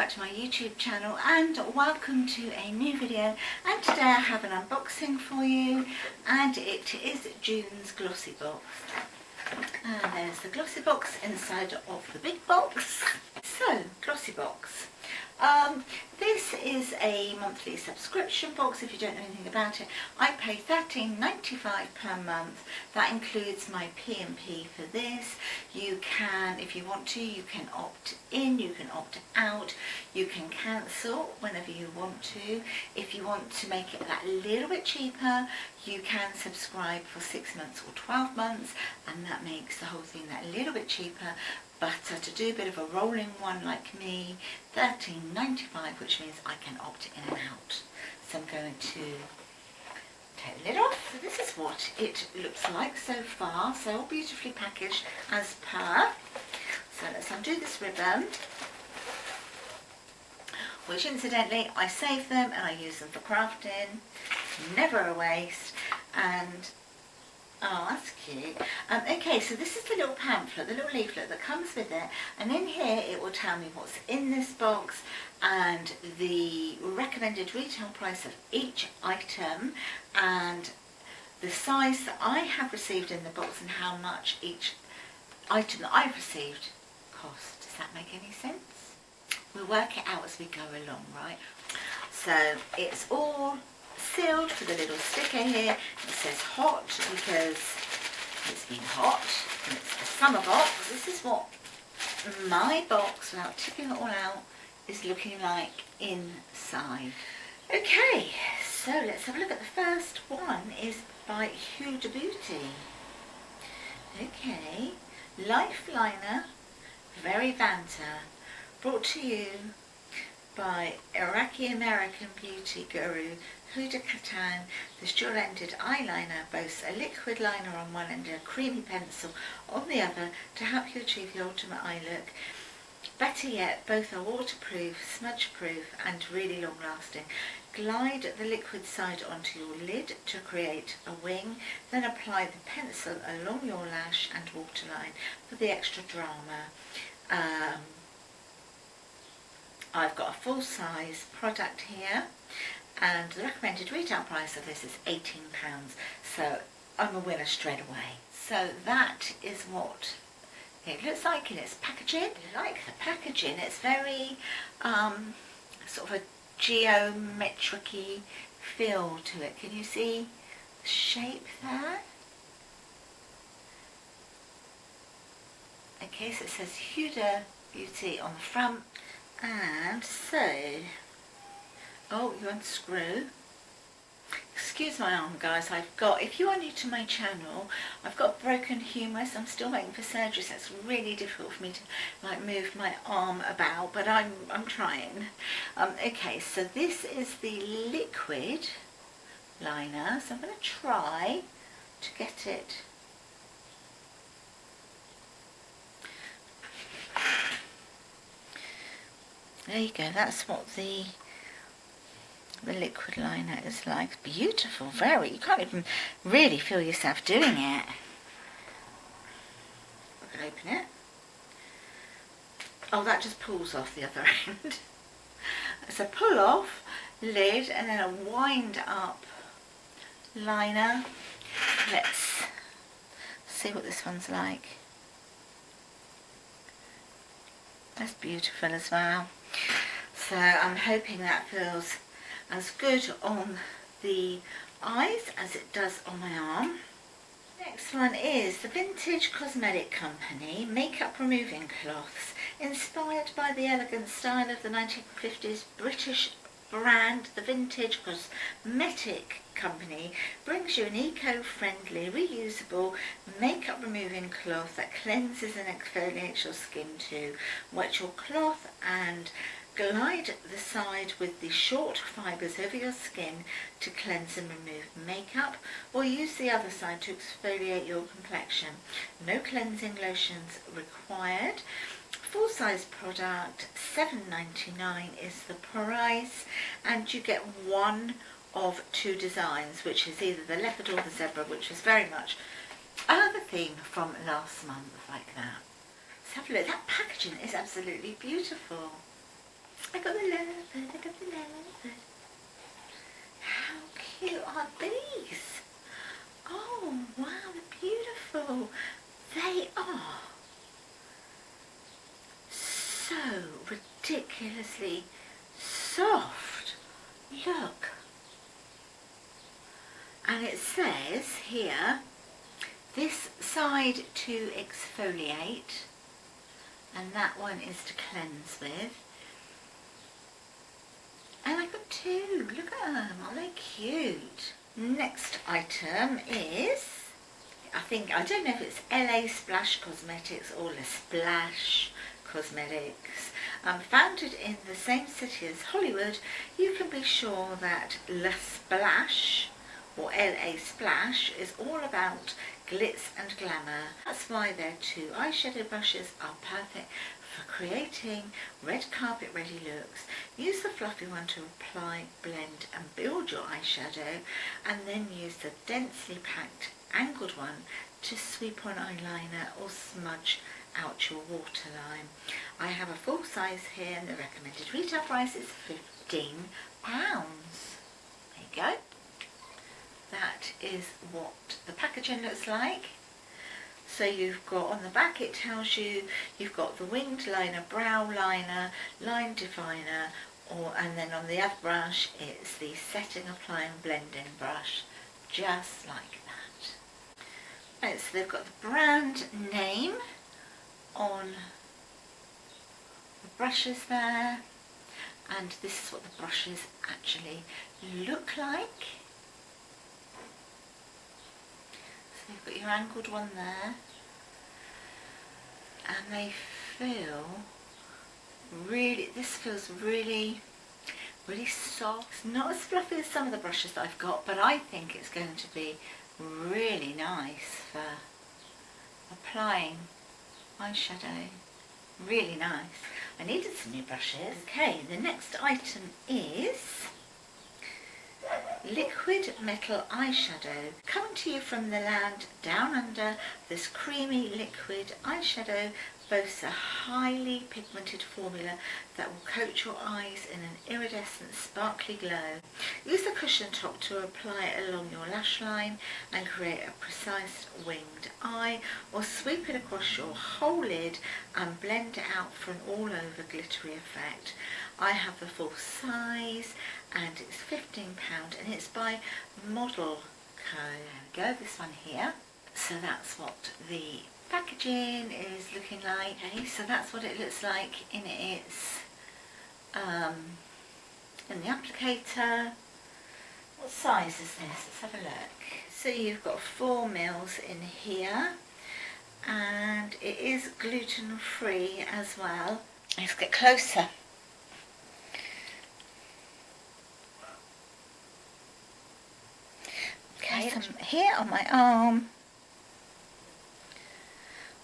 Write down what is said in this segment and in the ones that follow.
back to my YouTube channel and welcome to a new video. And today I have an unboxing for you, and it is June's Glossy Box. And there's the Glossy Box inside of the big box. So, Glossy Box. This is a monthly subscription box. If you don't know anything about it, I pay £13.95 per month. That includes my P&P for this. You can, if you want to, you can opt in, you can opt out, you can cancel whenever you want to. If you want to make it that little bit cheaper, you can subscribe for 6 months or 12 months, and that makes the whole thing that little bit cheaper. But to do a bit of a rolling one like me, £13.95, which means I can opt in and out. So I'm going to take the lid off. So this is what it looks like so far. So all beautifully packaged as per. So let's undo this ribbon, which incidentally I save them and I use them for crafting. Never a waste. And oh, that's cute. Okay, so this is the little pamphlet, the little leaflet that comes with it, and in here it will tell me what's in this box and the recommended retail price of each item and the size that I have received in the box and how much each item that I've received cost. Does that make any sense? We'll work it out as we go along, right? So it's all sealed with a little sticker here. It says hot because it's been hot and it's a summer box. This is what my box, without tipping it all out, is looking like inside. Okay, so let's have a look at the first one. Is by Huda Beauty. Okay, Life Liner Very Vanta, brought to you by Iraqi-American beauty guru Huda Katan. This dual-ended eyeliner boasts a liquid liner on one end and a creamy pencil on the other to help you achieve your ultimate eye look. Better yet, both are waterproof, smudge-proof and really long-lasting. Glide the liquid side onto your lid to create a wing, then apply the pencil along your lash and waterline for the extra drama. I've got a full-size product here, and the recommended retail price of this is £18, so I'm a winner straight away. So that is what it looks like in its packaging. I like the packaging. It's very sort of a geometric-y feel to it. Can you see the shape there? Okay, so it says Huda Beauty on the front. And so, oh, you unscrew. Excuse my arm, guys. I've got, if you are new to my channel, I've got broken humerus. I'm still waiting for surgery, so it's really difficult for me to like move my arm about, but I'm trying. Okay, so this is the liquid liner. So I'm going to try to get it. There you go, that's what the liquid liner is like. Beautiful, very. You can't even really feel yourself doing it. I can open it. Oh, that just pulls off the other end. It's a pull off lid and then a wind up liner. Let's see what this one's like. That's beautiful as well. So I'm hoping that feels as good on the eyes as it does on my arm. Next one is the Vintage Cosmetic Company Makeup Removing Cloths. Inspired by the elegant style of the 1950s British brand, the Vintage Cosmetic Company brings you an eco-friendly, reusable makeup removing cloth that cleanses and exfoliates your skin too. Wet your cloth and glide the side with the short fibres over your skin to cleanse and remove makeup, or use the other side to exfoliate your complexion. No cleansing lotions required. Full-size product, £7.99 is the price, and you get one of two designs, which is either the leopard or the zebra, which is very much the theme from last month, like that. Let's have a look. That packaging is absolutely beautiful. I got the leopard, I got the leopard. How cute are these? Oh wow, they're beautiful. They are so ridiculously soft. Look. And it says here, this side to exfoliate and that one is to cleanse with. And I got two, look at them, aren't they cute? Next item is, I don't know if it's LA Splash Cosmetics or La Splash Cosmetics. Founded in the same city as Hollywood, you can be sure that La Splash or LA Splash is all about glitz and glamour. That's why their two eyeshadow brushes are perfect for creating red carpet ready looks. Use the fluffy one to apply, blend and build your eyeshadow, and then use the densely packed angled one to sweep on eyeliner or smudge out your waterline. I have a full size here and the recommended retail price is £15. There you go. That is what the packaging looks like. So you've got on the back, it tells you you've got the winged liner, brow liner, line definer, and then on the other brush it's the setting, applying, blending brush, just like that. Right, so they've got the brand name on the brushes there, and this is what the brushes actually look like. So you've got your angled one there, and they feel really, this feels really soft. It's not as fluffy as some of the brushes that I've got, but I think it's going to be really nice for applying eyeshadow. Really nice. I needed some new brushes. Okay, the next item is Liquid Metal Eyeshadow. Coming to you from the land down under, this creamy liquid eyeshadow boasts a highly pigmented formula that will coat your eyes in an iridescent sparkly glow. Use the cushion top to apply it along your lash line and create a precise winged eye, or sweep it across your whole lid and blend it out for an all over glittery effect. I have the full size and it's £15 and it's by Model Co. There we go, this one here. So that's what the packaging is looking like. Okay, so that's what it looks like in its in the applicator. What size is this? Let's have a look. So you've got 4 mils in here, and it is gluten free as well. Let's get closer. Okay, some here on my arm.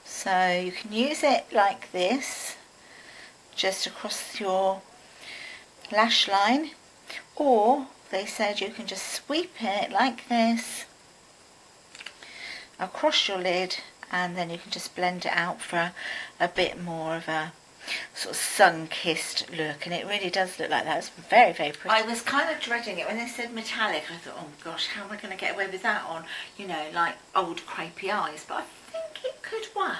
So you can use it like this, just across your lash line, or they said you can just sweep it like this across your lid, and then you can just blend it out for a bit more of a sort of sun-kissed look, and it really does look like that. It's very, very pretty. I was kind of dreading it when they said metallic. I thought, oh gosh, how am I going to get away with that on, you know, like old crepey eyes? But I think it could work.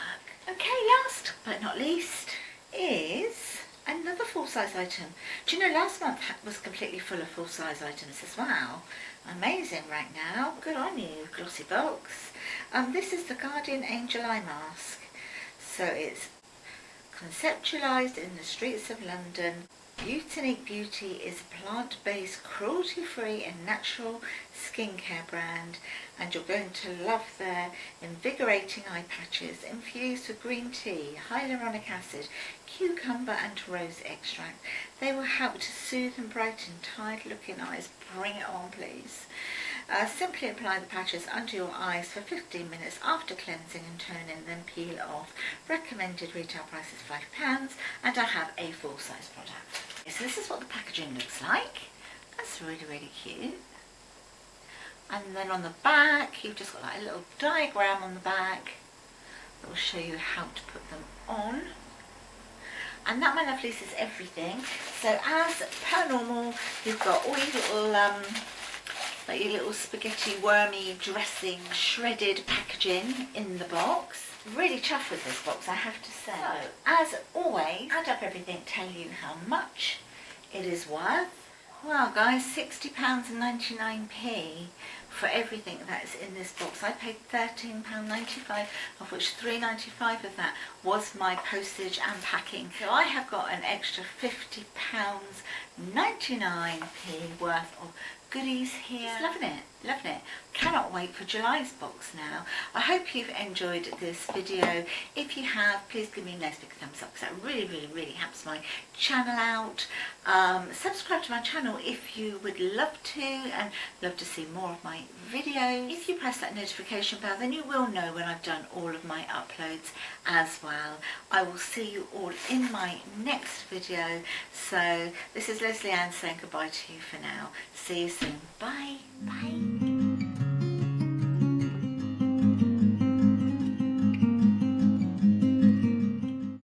Okay, last but not least is another full-size item. Do you know, last month was completely full of full-size items as well. Amazing right now. Good on you, Glossybox. This is the Guardian Angel Eye Mask. So it's conceptualised in the streets of London. Butinique Beauty is a plant-based, cruelty-free and natural skincare brand, and you're going to love their invigorating eye patches infused with green tea, hyaluronic acid, cucumber and rose extract. They will help to soothe and brighten tired-looking eyes. Bring it on, please. Simply apply the patches under your eyes for 15 minutes after cleansing and toning, then peel off. Recommended retail price is £5, and I have a full-size product. So this is what the packaging looks like. That's really, really cute. And then on the back, you've just got like a little diagram on the back that will show you how to put them on. And that, my lovelies, is everything. So as per normal, you've got all your little like your little spaghetti wormy dressing shredded packaging in the box. Really chuffed with this box, I have to say. So, as always, add up everything, tell you how much it is worth. Well guys, £60.99 for everything that is in this box. I paid £13.95, of which £3.95 of that was my postage and packing. So I have got an extra £50.99 worth of goodies here. Just loving it, loving it. Cannot wait for July's box now. I hope you've enjoyed this video. If you have, please give me a nice big thumbs up, because that really helps my channel out. Subscribe to my channel if you would love to, and love to see more of my videos. If you press that notification bell, then you will know when I've done all of my uploads as well. I will see you all in my next video. So this is Lesley Ann saying goodbye to you for now. See you soon. Bye. Bye.